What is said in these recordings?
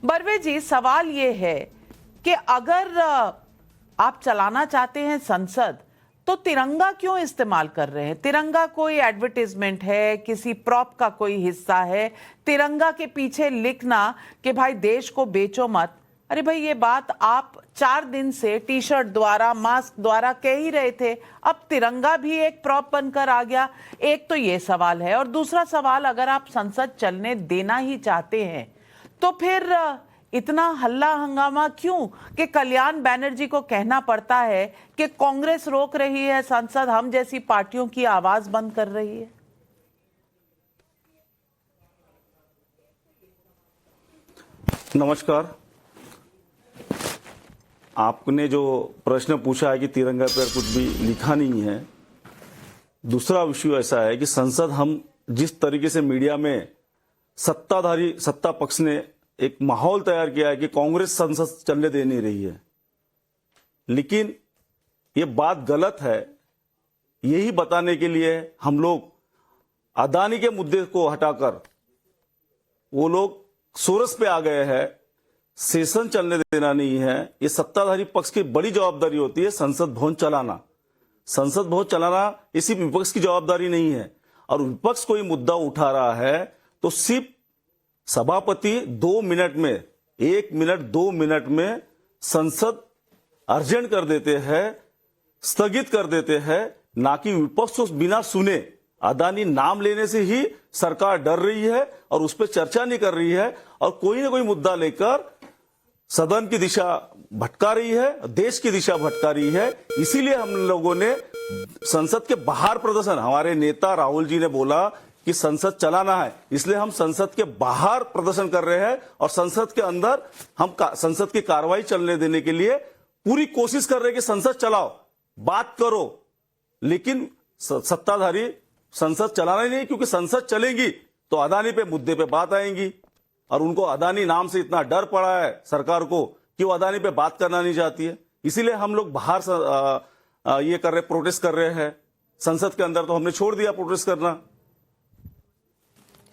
बरवे जी, सवाल ये है कि अगर आप चलाना चाहते हैं संसद, तो तिरंगा क्यों इस्तेमाल कर रहे हैं? तिरंगा कोई एडवर्टाइजमेंट है, किसी प्रॉप का कोई हिस्सा है? तिरंगा के पीछे लिखना कि भाई देश को बेचो मत, अरे भाई ये बात आप 4 दिन से टी शर्ट द्वारा, मास्क द्वारा कह ही रहे थे, अब तिरंगा भी एक प्रॉप बनकर आ गया। एक तो ये सवाल है, और दूसरा सवाल, अगर आप संसद चलने देना ही चाहते हैं तो फिर इतना हल्ला हंगामा क्यों कि कल्याण बैनर्जी को कहना पड़ता है कि कांग्रेस रोक रही है संसद, हम जैसी पार्टियों की आवाज बंद कर रही है? नमस्कार। आपने जो प्रश्न पूछा है कि तिरंगा पर कुछ भी लिखा नहीं है, दूसरा विषय ऐसा है कि संसद, हम जिस तरीके से मीडिया में सत्ता पक्ष ने एक माहौल तैयार किया है कि कांग्रेस संसद चलने दे नहीं रही है, लेकिन ये बात गलत है। यही बताने के लिए हम लोग अदानी के मुद्दे को हटाकर वो लोग सोरस पे आ गए हैं। सेशन चलने देना नहीं है, ये सत्ताधारी पक्ष की बड़ी जवाबदारी होती है संसद भवन चलाना। संसद भवन चलाना इसी विपक्ष की जवाबदारी नहीं है। और विपक्ष कोई मुद्दा उठा रहा है तो सिर्फ सभापति 2 मिनट में, 1 मिनट 2 मिनट में संसद अर्जेंट कर देते हैं, स्थगित कर देते हैं, ना कि विपक्ष को बिना सुने। अदानी नाम लेने से ही सरकार डर रही है और उस पर चर्चा नहीं कर रही है, और कोई ना कोई मुद्दा लेकर सदन की दिशा भटका रही है, देश की दिशा भटका रही है। इसीलिए हम लोगों ने संसद के बाहर प्रदर्शन, हमारे नेता राहुल जी ने बोला कि संसद चलाना है, इसलिए हम संसद के बाहर प्रदर्शन कर रहे हैं, और संसद के अंदर हम संसद की कार्रवाई चलने देने के लिए पूरी कोशिश कर रहे हैं कि संसद चलाओ, बात करो। लेकिन सत्ताधारी संसद चलाना ही नहीं, क्योंकि संसद चलेगी तो अदानी पे मुद्दे पे बात आएंगी, और उनको अदानी नाम से इतना डर पड़ा है सरकार को कि वो अदानी पे बात करना नहीं चाहती है। इसीलिए हम लोग बाहर ये कर रहे, प्रोटेस्ट कर रहे हैं। संसद के अंदर तो हमने छोड़ दिया प्रोटेस्ट करना।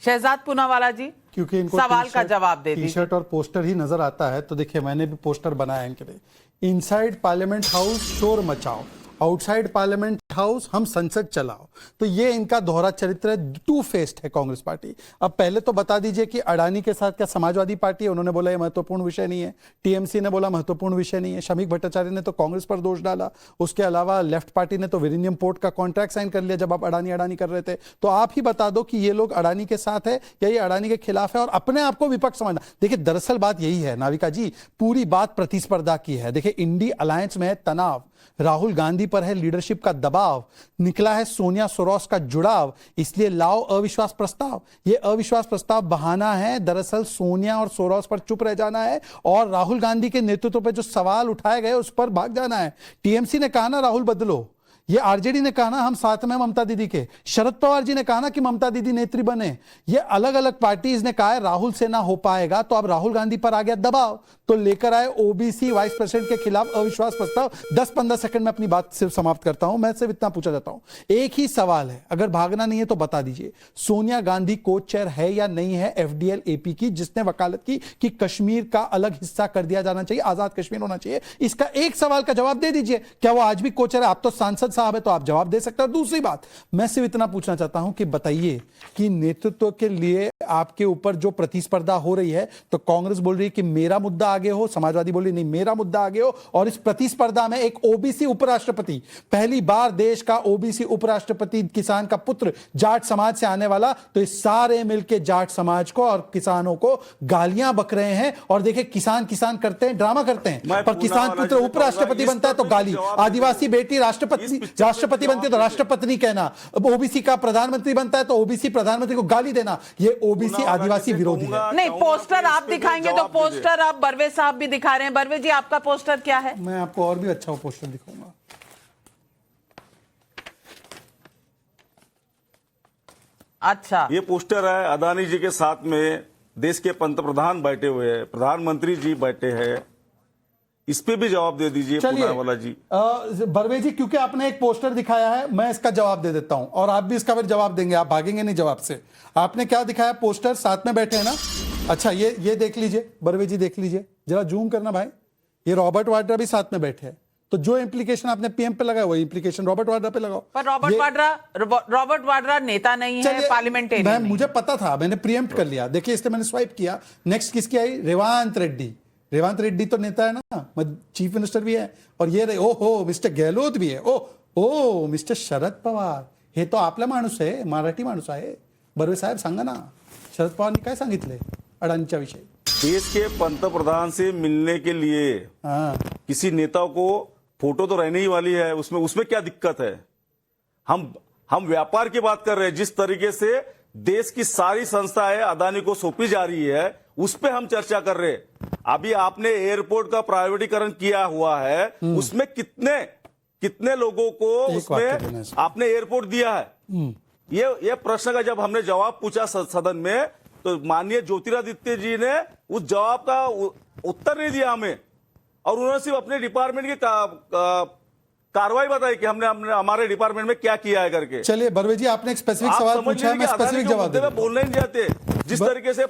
शहजाद पूनावाला जी, क्योंकि इनको सवाल का जवाब दे दीजिए। टी शर्ट और पोस्टर ही नजर आता है, तो देखिए मैंने भी पोस्टर बनाया इनके लिए। इनसाइड पार्लियामेंट हाउस शोर मचाओ, आउटसाइड पार्लियामेंट हाउस हम संसद चलाओ। तो ये इनका दोहरा चरित्र है, टू फेस्ड है कांग्रेस पार्टी। अब पहले तो बता दीजिए कि अडानी के साथ क्या समाजवादी पार्टी है? उन्होंने बोला ये महत्वपूर्ण विषय नहीं है। टीएमसी ने बोला महत्वपूर्ण विषय नहीं है। शमीक भट्टाचार्य ने तो कांग्रेस पर दोष डाला। उसके अलावा लेफ्ट पार्टी ने तो विलिनियम पोर्ट का कॉन्ट्रैक्ट साइन कर लिया जब आप अडानी कर रहे थे। तो आप ही बता दो कि ये लोग अडानी के साथ है या ये अडानी के खिलाफ है, और अपने आप को विपक्ष समझना। देखिए दरअसल बात यही है नाविका जी, पूरी बात प्रतिस्पर्धा की है। देखिए इंडी अलायंस में है तनाव, राहुल गांधी पर है लीडरशिप का दबाव, निकला है सोनिया सोरोस का जुड़ाव, इसलिए लाओ अविश्वास प्रस्ताव। ये अविश्वास प्रस्ताव बहाना है, दरअसल सोनिया और सोरोस पर चुप रह जाना है और राहुल गांधी के नेतृत्व पर जो सवाल उठाए गए उस पर भाग जाना है। टीएमसी ने कहा ना राहुल बदलो, ये आरजेडी ने कहा ना हम साथ में ममता दीदी के, शरद पवार जी ने कहा ना कि ममता दीदी नेत्री बने। ये अलग अलग पार्टीज ने कहा है राहुल से ना हो पाएगा, तो अब राहुल गांधी पर आ गया दबाव, तो लेकर आए ओबीसी वाइस प्रेसिडेंट के खिलाफ अविश्वास प्रस्ताव। 10-15 सेकंड में अपनी बात सिर्फ समाप्त करता हूं। मैं सिर्फ इतना पूछा जाता हूं, एक ही सवाल है, अगर भागना नहीं है तो बता दीजिए, सोनिया गांधी को चेयर है या नहीं है एफडीएल एपी की, जिसने वकालत की कि कश्मीर का अलग हिस्सा कर दिया जाना चाहिए, आजाद कश्मीर होना चाहिए? इसका एक सवाल का जवाब दे दीजिए, क्या वो आज भी कोचर है? आप तो सांसद साहब है तो आप जवाब दे सकते हैं। और दूसरी बात मैं सिर्फ इतना पूछना चाहता हूं कि बताइए कि नेतृत्व के लिए आपके ऊपर जो प्रतिस्पर्धा हो रही है, तो कांग्रेस बोल रही है कि मेरा मुद्दा आगे हो, समाजवादी बोल रही नहीं मेरा मुद्दा आगे हो, और इस प्रतिस्पर्धा में एक ओबीसी उपराष्ट्रपति, पहली बार देश का ओबीसी उपराष्ट्रपति, किसान का पुत्र, जाट समाज से आने वाला, तो इस सारे मिलकर जाट समाज को और किसानों को गालियां बक रहे हैं। और देखिए किसान किसान करते हैं, ड्रामा करते हैं, पर किसान पुत्र उपराष्ट्रपति बनता है तो गाली, आदिवासी बेटी राष्ट्रपति बनती है तो राष्ट्रपति नहीं कहना, ओबीसी का प्रधानमंत्री बनता है तो ओबीसी प्रधानमंत्री को गाली देना, ये ओबीसी आदिवासी विरोधी है। नहीं, पोस्टर आप दिखाएंगे तो पोस्टर आप बरवे साहब भी दिखा रहे हैं। बरवे जी आपका पोस्टर क्या है? मैं आपको और भी अच्छा पोस्टर दिखाऊंगा। अच्छा, ये पोस्टर है अदानी जी के साथ में देश के पंतप्रधान बैठे हुए हैं, प्रधानमंत्री जी बैठे हैं। इस पे भी जवाब दे दीजिए पूनावाला जी। बरवे जी, क्योंकि आपने एक पोस्टर दिखाया है, मैं इसका जवाब दे देता हूं और आप भी इसका फिर जवाब देंगे, आप भागेंगे नहीं जवाब से। आपने क्या दिखाया? पोस्टर साथ में बैठे हैं ना, अच्छा ये देख लीजिए बर्वे जी, देख लीजिए जरा, जूम करना भाई। ये रॉबर्ट वाड्रा भी साथ में बैठे हैं, तो जो इम्प्लीकेशन आपने पीएम पे लगाया वही इम्प्लीकेशन रॉबर्ट वाड्रा पे लगाओ। पर रॉबर्ट वाड्रा नेता नहीं है, पार्लियामेंटेरियन नहीं। मुझे पता था, मैंने प्रीएम्प्ट कर लिया। देखिए इसलिए मैंने स्वाइप किया। नेक्स्ट किसकी आई? रेवांत रेड्डी। रेवांत रेड्डी तो नेता है ना, चीफ मिनिस्टर भी है। और ये ओहो मिस्टर गहलोत भी है। ओ मिस्टर शरद पवार, हे तो आपला माणूस आहे, मराठी माणूस आहे। बर्वे साहेब सांगा ना, शरद पवारनी काय सांगितले अडानीच्या विषयी? देश के पंतप्रधान से मिलने के लिए किसी नेता को फोटो तो रहने ही वाली है, उसमें क्या दिक्कत है? हम व्यापार की बात कर रहे हैं। जिस तरीके से देश की सारी संस्थाएं अदानी को सौंपी जा रही है, उस पे हम चर्चा कर रहे हैं। अभी आपने एयरपोर्ट का प्राइवेटीकरण किया हुआ है, उसमें कितने लोगों को उसमें आपने एयरपोर्ट दिया है? ये प्रश्न का जब हमने जवाब पूछा सदन में, तो माननीय ज्योतिरादित्य जी ने उस जवाब का उत्तर नहीं दिया हमें, और उन्होंने सिर्फ अपने डिपार्टमेंट की कार्रवाई बताई कि हमने हमारे डिपार्टमेंट में क्या किया है करके। चलिए बर्वे जी, आपने एक स्पेसिफिक सवाल पूछा है, मैं स्पेसिफिक जवाब दूंगा। बोलना ही नहीं चाहते जिस तरीके से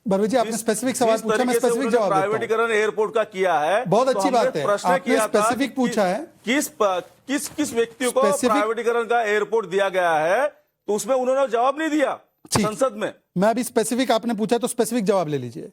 बर्वे जी आपने स्पेसिफिक सवाल पूछा, मैं स्पेसिफिक जवाब देता हूं। प्राइवेटीकरण एयरपोर्ट का किया है, बहुत अच्छी बात है। प्रश्न आपने किया स्पेसिफिक पूछा है, किस व्यक्ति को प्राइवेटीकरण का एयरपोर्ट दिया गया है, तो उसमें उन्होंने जवाब नहीं दिया संसद में। मैं अभी स्पेसिफिक, आपने पूछा तो स्पेसिफिक जवाब ले लीजिए।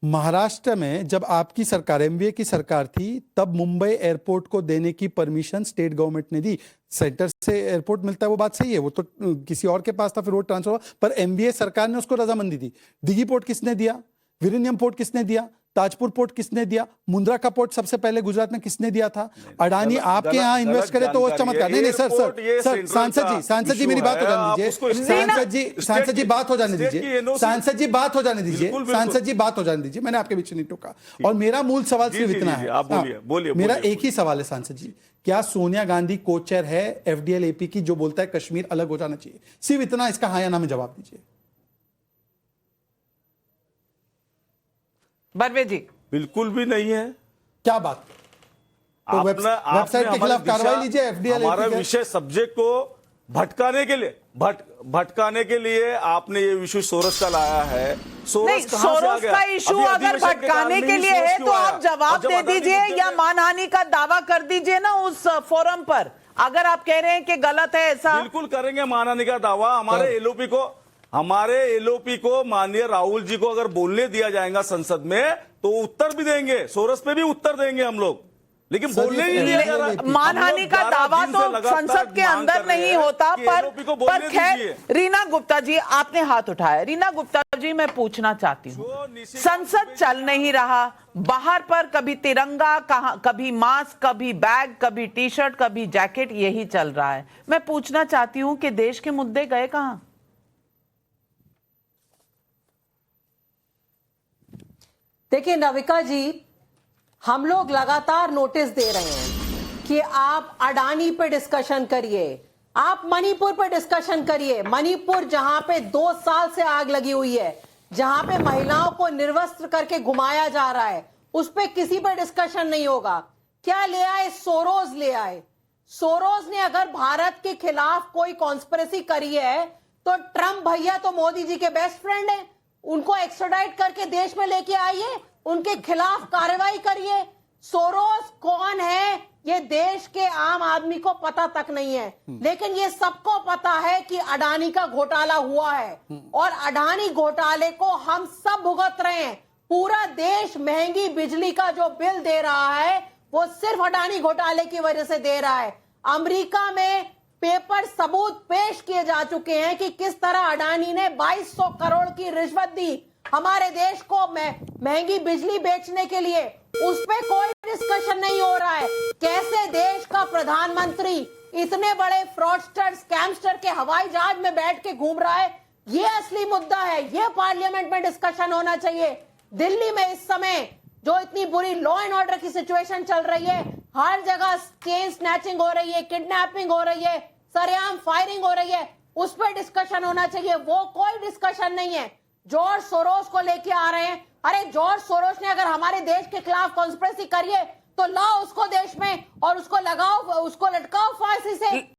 महाराष्ट्र में जब आपकी सरकार, एमवीए की सरकार थी, तब मुंबई एयरपोर्ट को देने की परमिशन स्टेट गवर्नमेंट ने दी। सेंटर से एयरपोर्ट मिलता है, वो बात सही है, वो तो किसी और के पास था, फिर वो ट्रांसफर हुआ, पर एमवीए सरकार ने उसको रजामंदी दी। दिघी पोर्ट किसने दिया? विलिनियम पोर्ट किसने दिया? ताजपुर पोर्ट किसने दिया? मुंद्रा का पोर्ट सबसे पहले गुजरात में किसने दिया था? अडानी आपके यहाँ इन्वेस्ट करे तो वो चमत्कार। नहीं सर, सांसद जी मेरी बात हो जाने दीजिए। सांसद जी बात हो जाने दीजिए। सांसद जी बात हो जाने दीजिए। सांसद जी बात हो जाने दीजिए। मैंने आपके बीच नहीं टोका। और मेरा मूल सवाल सिर्फ इतना है, मेरा एक ही सवाल है सांसद जी, क्या सोनिया गांधी कोचर है एफडीएल एपी की, जो बोलता है कश्मीर अलग हो जाना चाहिए? सिर्फ इतना, इसका हाँ या ना में जवाब दीजिए। बर्वे जी बिल्कुल भी नहीं है। क्या बात? तो वेबसाइट के खिलाफ कार्रवाई लीजिए। एफडीएल हमारा विषय सब्जेक्ट को भटकाने के लिए आपने ये विषय सोरस का लाया है। सोरस का इशू अगर भटकाने के लिए है तो आप जवाब दे दीजिए, या मानहानि का दावा कर दीजिए ना उस फोरम पर। अगर आप कह रहे हैं कि गलत है ऐसा, बिल्कुल करेंगे मानहानि का दावा। हमारे एलओपी को माननीय राहुल जी को अगर बोलने दिया जाएगा संसद में, तो उत्तर भी देंगे, सोरस पे भी उत्तर देंगे हम लोग, लेकिन बोलने ही नहीं दिया जा रहा। मानहानि का दावा तो संसद के अंदर नहीं होता। पर खैर, रीना गुप्ता जी आपने हाथ उठाया। रीना गुप्ता जी, मैं पूछना चाहती हूँ, संसद चल नहीं रहा, बाहर पर कभी तिरंगा, कभी मास्क, कभी बैग, कभी टी शर्ट, कभी जैकेट, यही चल रहा है। मैं पूछना चाहती हूँ कि देश के मुद्दे गए कहां? देखिए नविका जी, हम लोग लगातार नोटिस दे रहे हैं कि आप अडानी पे डिस्कशन करिए, आप मणिपुर पे डिस्कशन करिए। मणिपुर जहां पे 2 साल से आग लगी हुई है, जहां पे महिलाओं को निर्वस्त्र करके घुमाया जा रहा है, उस पे किसी पे डिस्कशन नहीं होगा। क्या ले आए? सोरोस ले आए। सोरोस ने अगर भारत के खिलाफ कोई कॉन्स्पिरेसी करी है, तो ट्रंप भैया तो मोदी जी के बेस्ट फ्रेंड है, उनको एक्स्ट्राडाइट करके देश में लेके आइए, उनके खिलाफ कार्रवाई करिए। सोरोस कौन है ये देश के आम आदमी को पता तक नहीं है, लेकिन ये सबको पता है कि अडानी का घोटाला हुआ है, और अडानी घोटाले को हम सब भुगत रहे हैं। पूरा देश महंगी बिजली का जो बिल दे रहा है, वो सिर्फ अडानी घोटाले की वजह से दे रहा है। अमेरिका में पेपर सबूत पेश किए जा चुके हैं कि किस तरह अडानी ने 2200 करोड़ की रिश्वत दी हमारे देश को महंगी बिजली बेचने के लिए। उस पे कोई डिस्कशन नहीं हो रहा है। कैसे देश का प्रधानमंत्री इतने बड़े फ्रॉडस्टर, स्कैमस्टर के हवाई जहाज में बैठ के घूम रहा है, ये असली मुद्दा है। ये पार्लियामेंट में डिस्कशन होना चाहिए। दिल्ली में इस समय जो इतनी बुरी लॉ एंड ऑर्डर की सिचुएशन चल रही है, हर जगह चेन स्नैचिंग हो रही है, किडनैपिंग हो रही है, सरेआम फायरिंग हो रही है, उस पर डिस्कशन होना चाहिए। वो कोई डिस्कशन नहीं है। जॉर्ज सोरोस को लेके आ रहे हैं। अरे जॉर्ज सोरोस ने अगर हमारे देश के खिलाफ कॉन्स्पिरेसी करी है, तो लाओ उसको देश में और उसको लगाओ, उसको लटकाओ फांसी से।